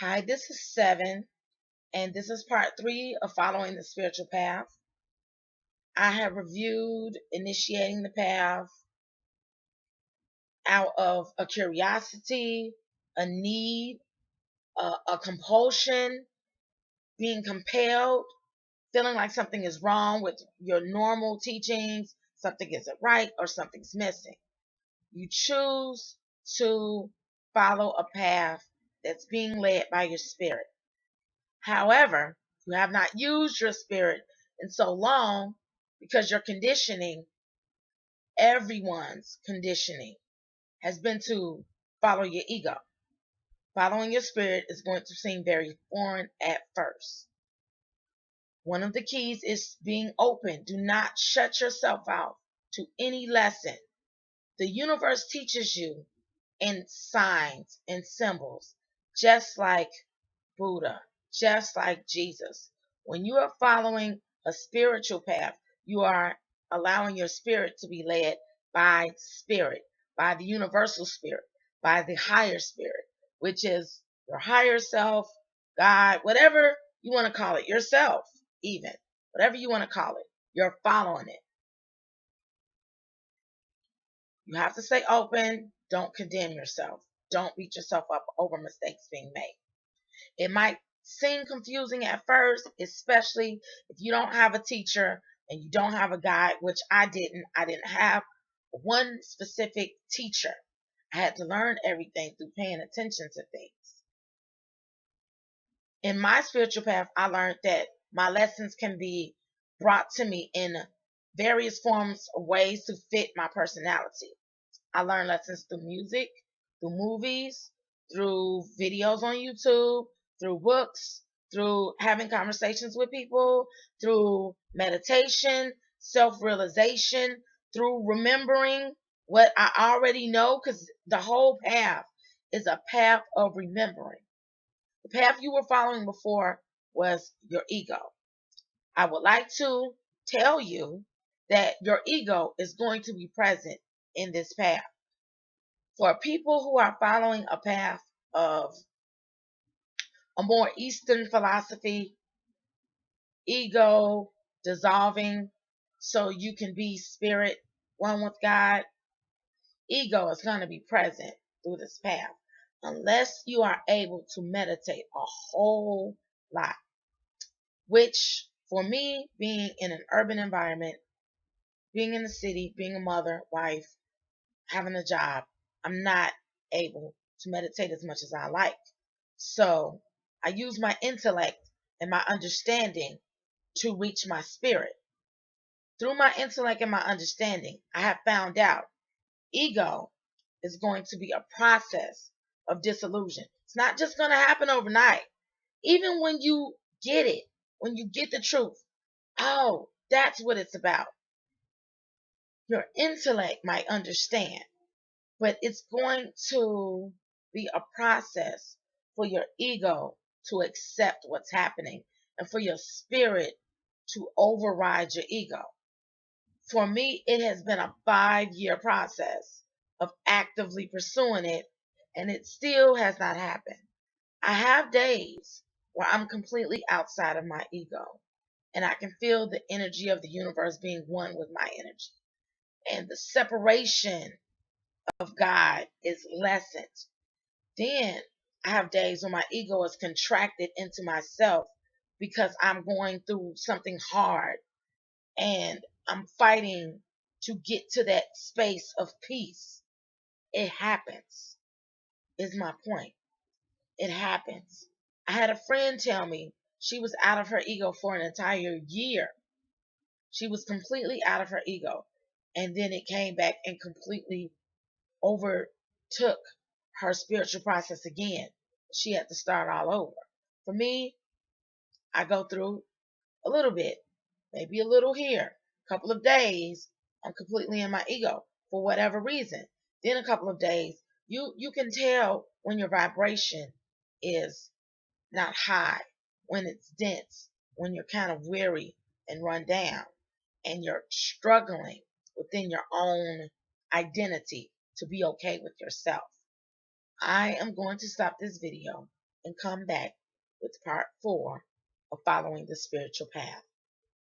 Hi, this is Seven, and this is part three of Following the Spiritual Path. I have reviewed initiating the path out of a curiosity, a need, a compulsion, being compelled, feeling like something is wrong with your normal teachings, something isn't right, or something's missing. You choose to follow a path that's being led by your spirit. However, you have not used your spirit in so long because your conditioning, everyone's conditioning, has been to follow your ego. Following your spirit is going to seem very foreign at first. One of the keys is being open. Do not shut yourself out to any lesson. The universe teaches you in signs and symbols, just like Buddha, just like Jesus. When you are following a spiritual path, you are allowing your spirit to be led by spirit, by the universal spirit, by the higher spirit, which is your higher self, God, whatever you want to call it, yourself, even, whatever you want to call it, you're following it. You have to stay open. Don't condemn yourself. Don't beat yourself up over mistakes being made. It might seem confusing at first, especially if you don't have a teacher and you don't have a guide, which I didn't. I didn't have one specific teacher. I had to learn everything through paying attention to things. In my spiritual path, I learned that my lessons can be brought to me in various forms of ways to fit my personality. I learned lessons through music, through movies, through videos on YouTube, through books, through having conversations with people, through meditation, self-realization, through remembering what I already know, because the whole path is a path of remembering. The path you were following before was your ego. I would like to tell you that your ego is going to be present in this path. For people who are following a path of a more Eastern philosophy, ego dissolving so you can be spirit, one with God, ego is going to be present through this path unless you are able to meditate a whole lot, which for me, being in an urban environment, being in the city, being a mother, wife, having a job, I'm not able to meditate as much as I like. So I use my intellect and my understanding to reach my spirit. Through my intellect and my understanding, I have found out ego is going to be a process of disillusion. It's not just going to happen overnight. Even when you get it, when you get the truth, oh, that's what it's about. Your intellect might understand, but it's going to be a process for your ego to accept what's happening and for your spirit to override your ego. For me, it has been a 5-year process of actively pursuing it, and it still has not happened. I have days where I'm completely outside of my ego, and I can feel the energy of the universe being one with my energy. And the separation of God is lessened. Then I have days when my ego is contracted into myself because I'm going through something hard and I'm fighting to get to that space of peace. It happens, is my point. It happens. I had a friend tell me she was out of her ego for an entire year. She was completely out of her ego. And then it came back and completely overtook her spiritual process again. She had to start all over. For me, I go through a little bit, maybe a little here, a couple of days, I'm completely in my ego for whatever reason. Then a couple of days, you can tell when your vibration is not high, when it's dense, when you're kind of weary and run down, and you're struggling within your own identity to be okay with yourself. I am going to stop this video and come back with part 4 of following the spiritual path.